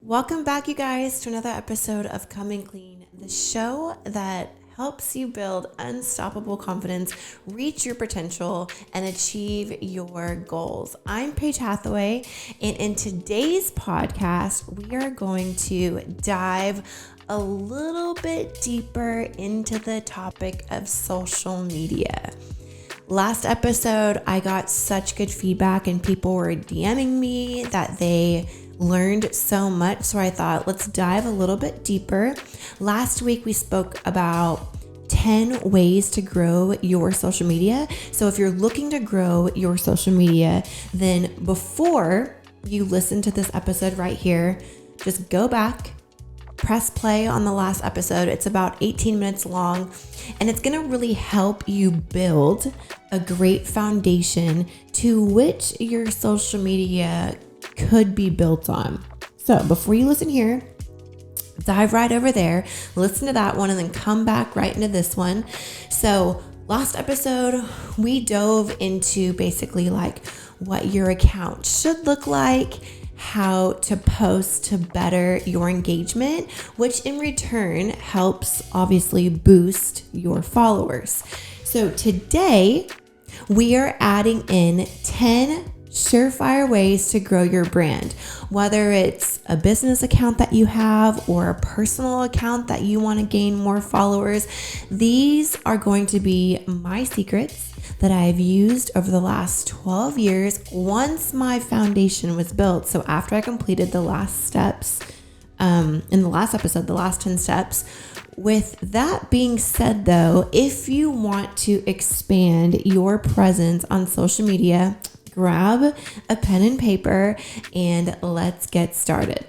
Welcome back, you guys, to another episode of Coming Clean, the show that helps you build unstoppable confidence, reach your potential, and achieve your goals. I'm Paige Hathaway, and in today's podcast, we are going to dive a little bit deeper into the topic of social media. Last episode, I got such good feedback and people were DMing me that they learned so much. So I thought, let's dive a little bit deeper. Last week, we spoke about 10 ways to grow your social media. So if you're looking to grow your social media, then before you listen to this episode right here, just go back, press play on the last episode. It's about 18 minutes long, and it's going to really help you build a great foundation to which your social media could be built on. So before you listen here, dive right over there, listen to that one, and then come back right into this one. So last episode, we dove into basically like what your account should look like, how to post to better your engagement, which in return helps obviously boost your followers. So today we are adding in 10 surefire ways to grow your brand, whether it's a business account that you have or a personal account that you want to gain more followers. These are going to be my secrets that I've used over the last 12 years once my foundation was built. So after I completed the last steps in the last episode, the last 10 steps. With that being said though, if you want to expand your presence on social media, grab a pen and paper and let's get started.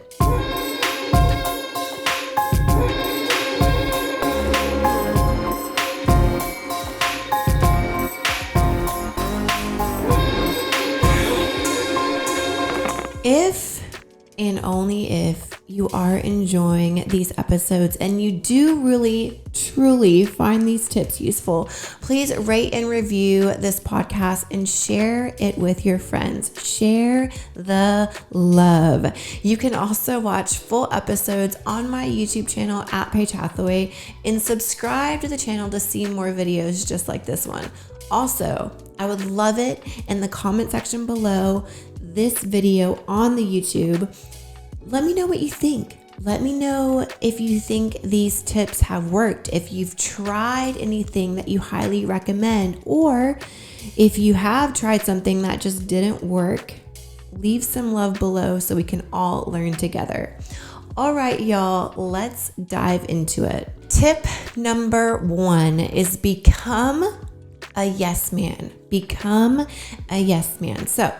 If and only if you are enjoying these episodes and you do really, truly find these tips useful, please rate and review this podcast and share it with your friends. Share the love. You can also watch full episodes on my YouTube channel at Paige Hathaway and subscribe to the channel to see more videos just like this one. Also, I would love it in the comment section below this video on the YouTube. Let me know what you think. Let me know if you think these tips have worked, if you've tried anything that you highly recommend, or if you have tried something that just didn't work. Leave some love below so we can all learn together. All right, y'all, let's dive into it. Tip number 1 is become a yes man. Become a yes man. So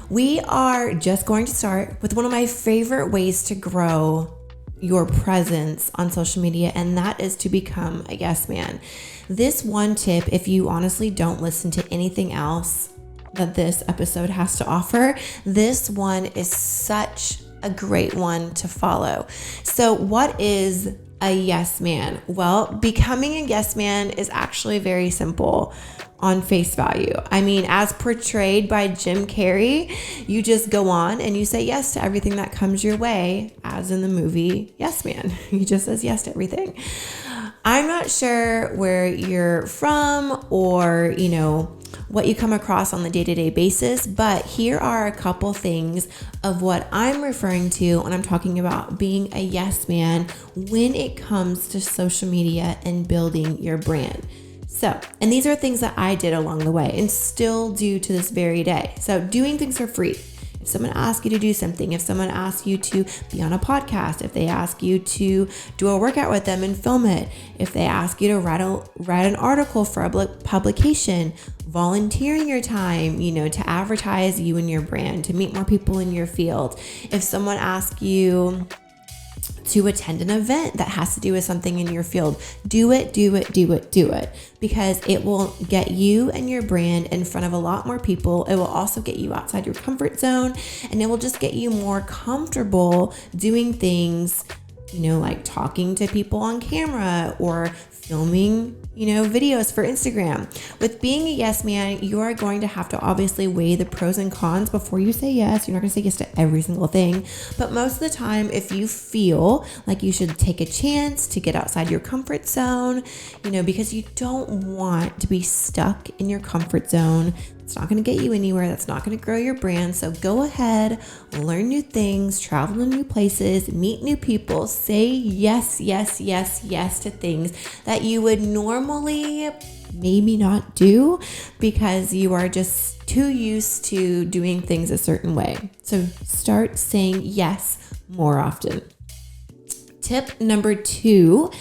we are just going to start with one of my favorite ways to grow your presence on social media, and that is to become a yes man. This one tip, if you honestly don't listen to anything else that this episode has to offer, this one is such a great one to follow. So what is a yes man? Well, becoming a yes man is actually very simple on face value. I mean, as portrayed by Jim Carrey, you just go on and you say yes to everything that comes your way, as in the movie Yes Man. He just says yes to everything. I'm not sure where you're from or, what you come across on the day-to-day basis, but here are a couple things of what I'm referring to when I'm talking about being a yes man when it comes to social media and building your brand. So, and these are things that I did along the way and still do to this very day. So doing things for free. If someone asks you to do something, if someone asks you to be on a podcast, if they ask you to do a workout with them and film it, if they ask you to write an article for a publication, volunteering your time, to advertise you and your brand, to meet more people in your field. If someone asks you to attend an event that has to do with something in your field, do it, because it will get you and your brand in front of a lot more people. It will also get you outside your comfort zone, and it will just get you more comfortable doing things like talking to people on camera or filming, videos for Instagram. With being a yes man, you are going to have to obviously weigh the pros and cons before you say yes. You're not going to say yes to every single thing. But most of the time, if you feel like you should take a chance to get outside your comfort zone, because you don't want to be stuck in your comfort zone. It's not going to get you anywhere. That's not going to grow your brand. So go ahead, learn new things, travel to new places, meet new people, say yes, yes, yes, yes to things that you would normally maybe not do because you are just too used to doing things a certain way. So start saying yes more often. Tip number 2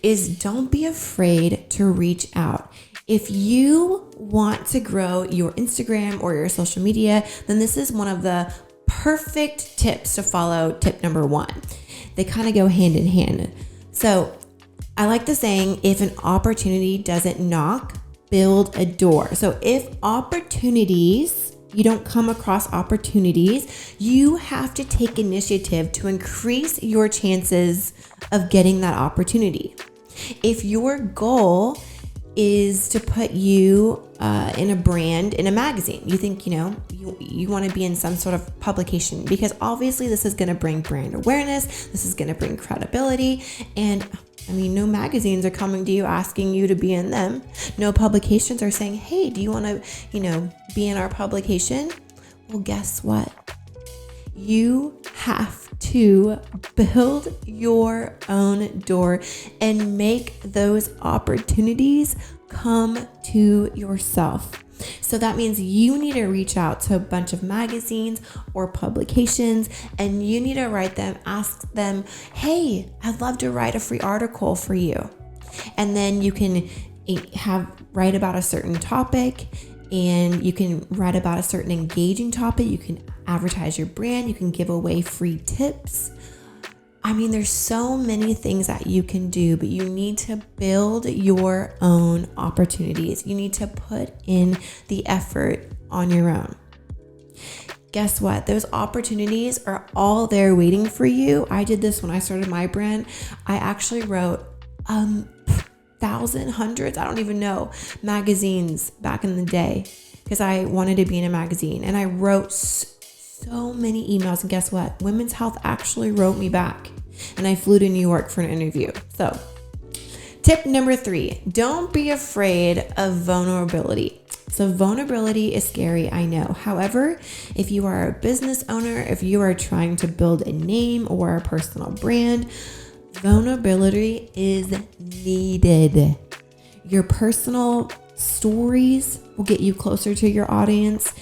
is don't be afraid to reach out. If you want to grow your Instagram or your social media, then this is one of the perfect tips to follow. Tip number 1. They kind of go hand in hand. So I like the saying, if an opportunity doesn't knock, build a door. So if you don't come across opportunities, you have to take initiative to increase your chances of getting that opportunity. If your goal is to put you in a brand, in a magazine, you think, you want to be in some sort of publication, because obviously this is going to bring brand awareness. This is going to bring credibility. And no magazines are coming to you asking you to be in them. No publications are saying, hey, do you want to, be in our publication? Well, guess what? You have to build your own door and make those opportunities come to yourself. So that means you need to reach out to a bunch of magazines or publications, and you need to write them, ask them, hey, I'd love to write a free article for you. And then you can write about a certain topic, and you can write about a certain engaging topic. You can advertise your brand. You can give away free tips. There's so many things that you can do, but you need to build your own opportunities. You need to put in the effort on your own. Guess what? Those opportunities are all there waiting for you. I did this when I started my brand. I actually wrote hundreds, I don't even know, magazines back in the day because I wanted to be in a magazine. And I wrote so many emails, and guess what? Women's Health actually wrote me back, and I flew to New York for an interview. So tip number 3, don't be afraid of vulnerability. So vulnerability is scary, I know. However, if you are a business owner, if you are trying to build a name or a personal brand, vulnerability is needed. Your personal stories will get you closer to your audience,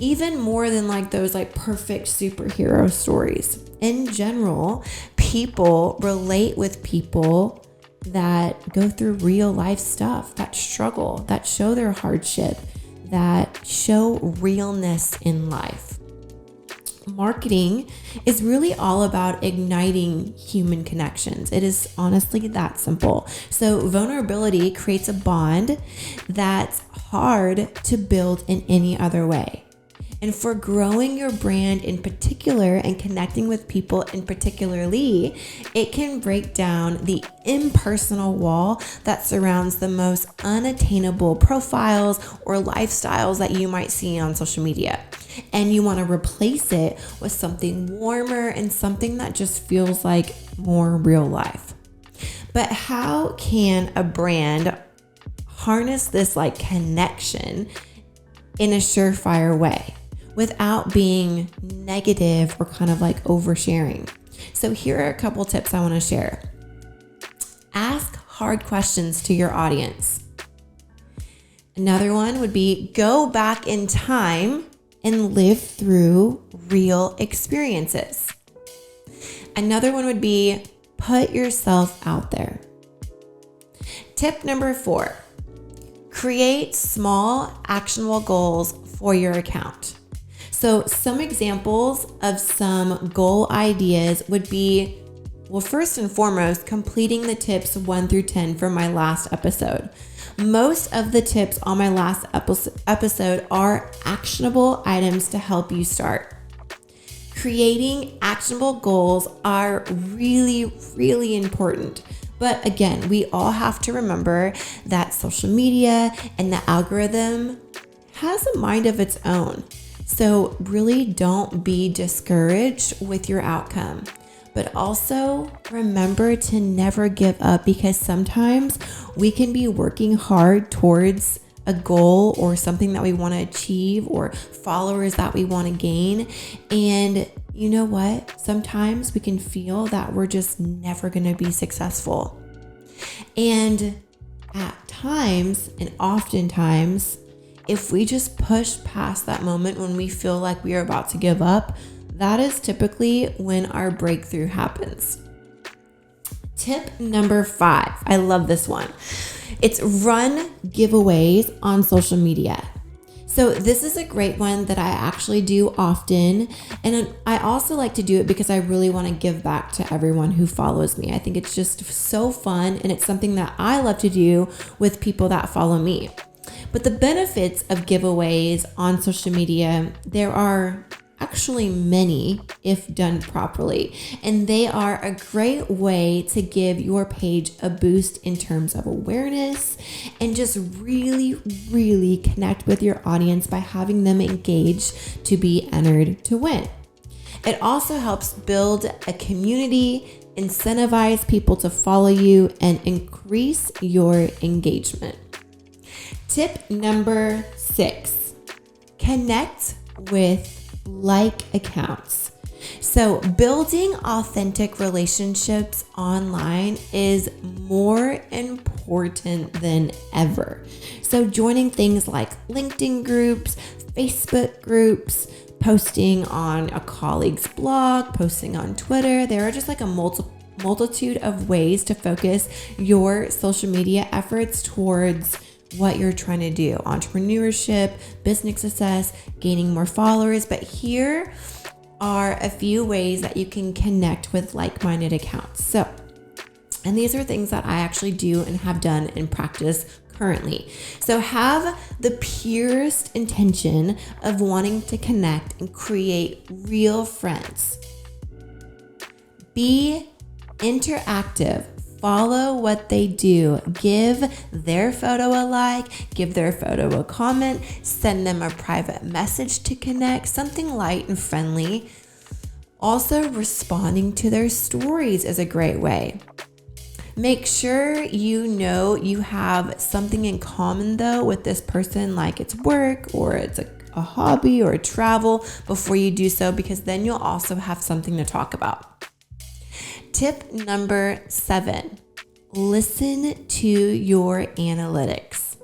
even more than those perfect superhero stories. In general, people relate with people that go through real life stuff, that struggle, that show their hardship, that show realness in life. Marketing is really all about igniting human connections. It is honestly that simple. So vulnerability creates a bond that's hard to build in any other way. And for growing your brand in particular and connecting with people in particularly, it can break down the impersonal wall that surrounds the most unattainable profiles or lifestyles that you might see on social media. And you want to replace it with something warmer and something that just feels like more real life. But how can a brand harness this connection in a surefire way without being negative or kind of oversharing? So here are a couple tips I want to share. Ask hard questions to your audience. Another one would be go back in time and live through real experiences. Another one would be put yourself out there. Tip number 4, create small actionable goals for your account. So some examples of some goal ideas would be, well, first and foremost, completing the tips 1 through 10 from my last episode. Most of the tips on my last episode are actionable items to help you start. Creating actionable goals are really, really important. But again, we all have to remember that social media and the algorithm has a mind of its own. So really don't be discouraged with your outcome. But also remember to never give up, because sometimes we can be working hard towards a goal or something that we want to achieve or followers that we want to gain. And you know what? Sometimes we can feel that we're just never going to be successful. And at times, and oftentimes, if we just push past that moment when we feel like we are about to give up, that is typically when our breakthrough happens. Tip number 5. I love this one. It's run giveaways on social media. So this is a great one that I actually do often. And I also like to do it because I really want to give back to everyone who follows me. I think it's just so fun, and it's something that I love to do with people that follow me. But the benefits of giveaways on social media, there are actually many if done properly. And they are a great way to give your page a boost in terms of awareness and just really, really connect with your audience by having them engage to be entered to win. It also helps build a community, incentivize people to follow you, and increase your engagement. Tip number 6, connect with like accounts. So building authentic relationships online is more important than ever. So joining things like LinkedIn groups, Facebook groups, posting on a colleague's blog, posting on Twitter, there are just like a multitude of ways to focus your social media efforts towards what you're trying to do: entrepreneurship, business success, gaining more followers. But here are a few ways that you can connect with like-minded accounts. And these are things that I actually do and have done in practice currently. So have the purest intention of wanting to connect and create real friends. Be interactive. Follow what they do. Give their photo a like, give their photo a comment, send them a private message to connect, something light and friendly. Also, responding to their stories is a great way. Make sure you know you have something in common though with this person, like it's work or it's a hobby or travel, before you do so, because then you'll also have something to talk about. Tip number 7, listen to your analytics.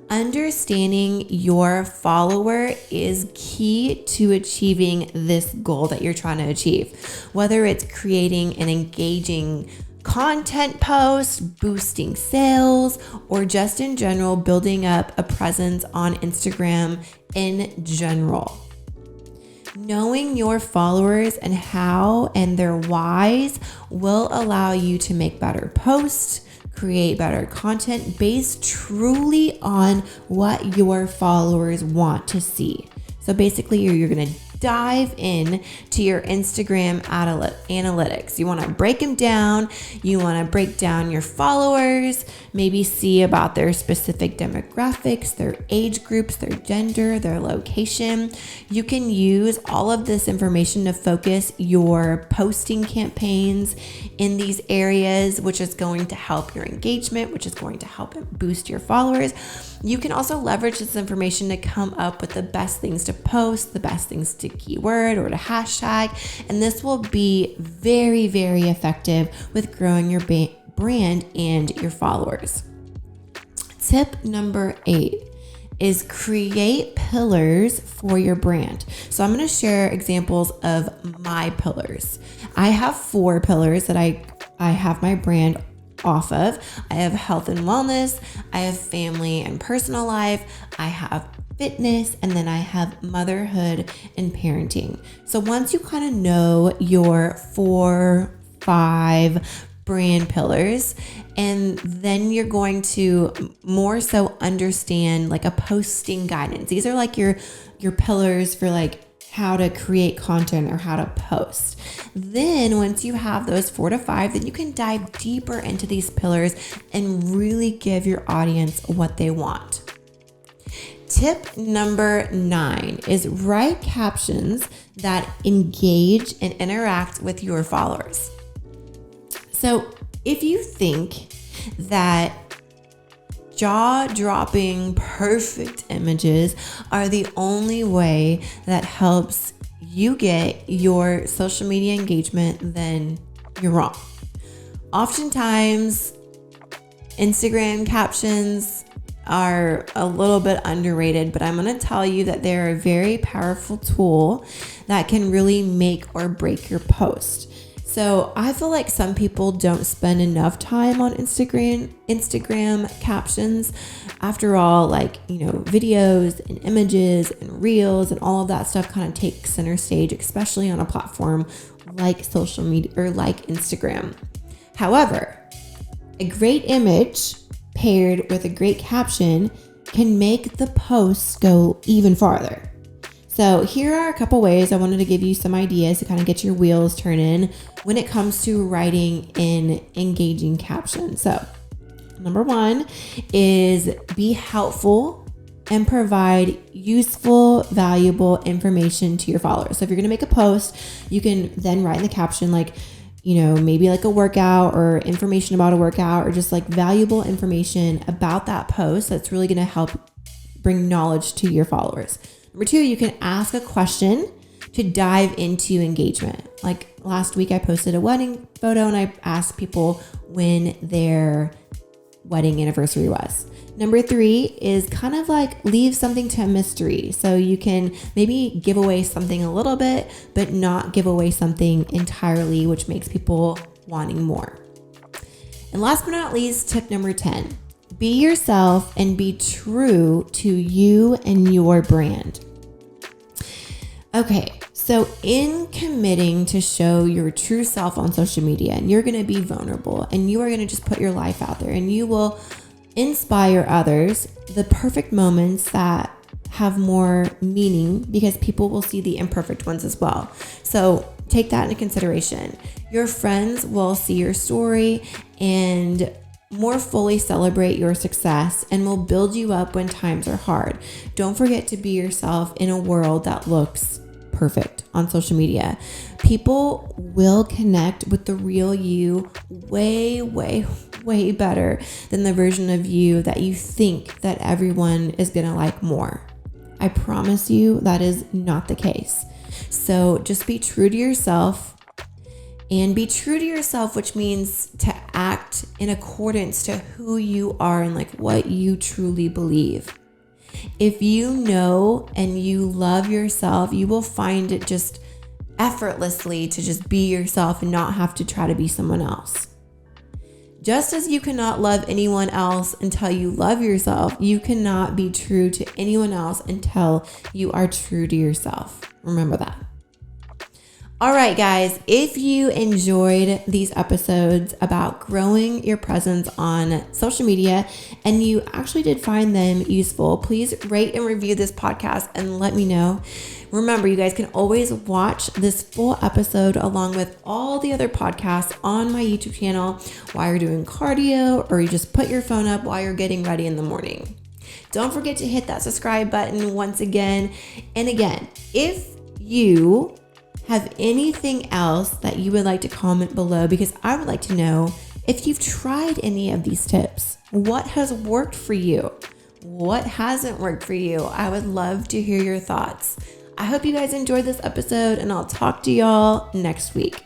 Understanding your follower is key to achieving this goal that you're trying to achieve. Whether it's creating an engaging content post, boosting sales, or just in general building up a presence on Instagram in general. Knowing your followers and how and their whys will allow you to make better posts, create better content based truly on what your followers want to see. So basically, you're going to dive in to your Instagram analytics. You want to break them down. You want to break down your followers, maybe see about their specific demographics, their age groups, their gender, their location. You can use all of this information to focus your posting campaigns in these areas, which is going to help your engagement, which is going to help boost your followers. You can also leverage this information to come up with the best things to post, the best things to keyword or to hashtag, and this will be very, very effective with growing your brand and your followers. Tip number 8 is create pillars for your brand. So I'm going to share examples of my pillars. I have 4 pillars that I have my brand off of. I have health and wellness, I have family and personal life, I have fitness, and then I have motherhood and parenting. So once you kind of know your 4-5 brand pillars, and then you're going to more so understand like a posting guidance. These are like your pillars for like how to create content or how to post. Then once you have those 4 to 5, then you can dive deeper into these pillars and really give your audience what they want. Tip number 9 is write captions that engage and interact with your followers. So if you think that jaw-dropping, perfect images are the only way that helps you get your social media engagement, then you're wrong. Oftentimes, Instagram captions are a little bit underrated, but I'm going to tell you that they're a very powerful tool that can really make or break your post. So I feel like some people don't spend enough time on Instagram captions. After all, videos and images and reels and all of that stuff kind of take center stage, especially on a platform like social media or like Instagram. However, a great image paired with a great caption can make the posts go even farther. So here are a couple ways I wanted to give you some ideas to kind of get your wheels turning when it comes to writing in engaging captions. So number 1 is be helpful and provide useful, valuable information to your followers. So if you're going to make a post, you can then write in the caption maybe like a workout or information about a workout or just like valuable information about that post that's really going to help bring knowledge to your followers. Number 2, you can ask a question to dive into engagement. Like last week I posted a wedding photo and I asked people when their wedding anniversary was. Number 3 is kind of like leave something to a mystery. So you can maybe give away something a little bit, but not give away something entirely, which makes people wanting more. And last but not least, tip number 10, be yourself and be true to you and your brand. Okay, so in committing to show your true self on social media, and you're going to be vulnerable and you are going to just put your life out there and you will inspire others, the perfect moments that have more meaning because people will see the imperfect ones as well. So take that into consideration. Your friends will see your story and more fully celebrate your success and will build you up when times are hard. Don't forget to be yourself in a world that looks perfect on social media. People will connect with the real you way, way, way better than the version of you that you think that everyone is going to like more. I promise you that is not the case. So just be true to yourself. And be true to yourself, which means to act in accordance to who you are and like what you truly believe. If you know and you love yourself, you will find it just effortlessly to just be yourself and not have to try to be someone else. Just as you cannot love anyone else until you love yourself, you cannot be true to anyone else until you are true to yourself. Remember that. All right, guys, if you enjoyed these episodes about growing your presence on social media and you actually did find them useful, please rate and review this podcast and let me know. Remember, you guys can always watch this full episode along with all the other podcasts on my YouTube channel while you're doing cardio or you just put your phone up while you're getting ready in the morning. Don't forget to hit that subscribe button once again. And again, if you have anything else that you would like to comment below, because I would like to know if you've tried any of these tips. What has worked for you? What hasn't worked for you? I would love to hear your thoughts. I hope you guys enjoyed this episode and I'll talk to y'all next week.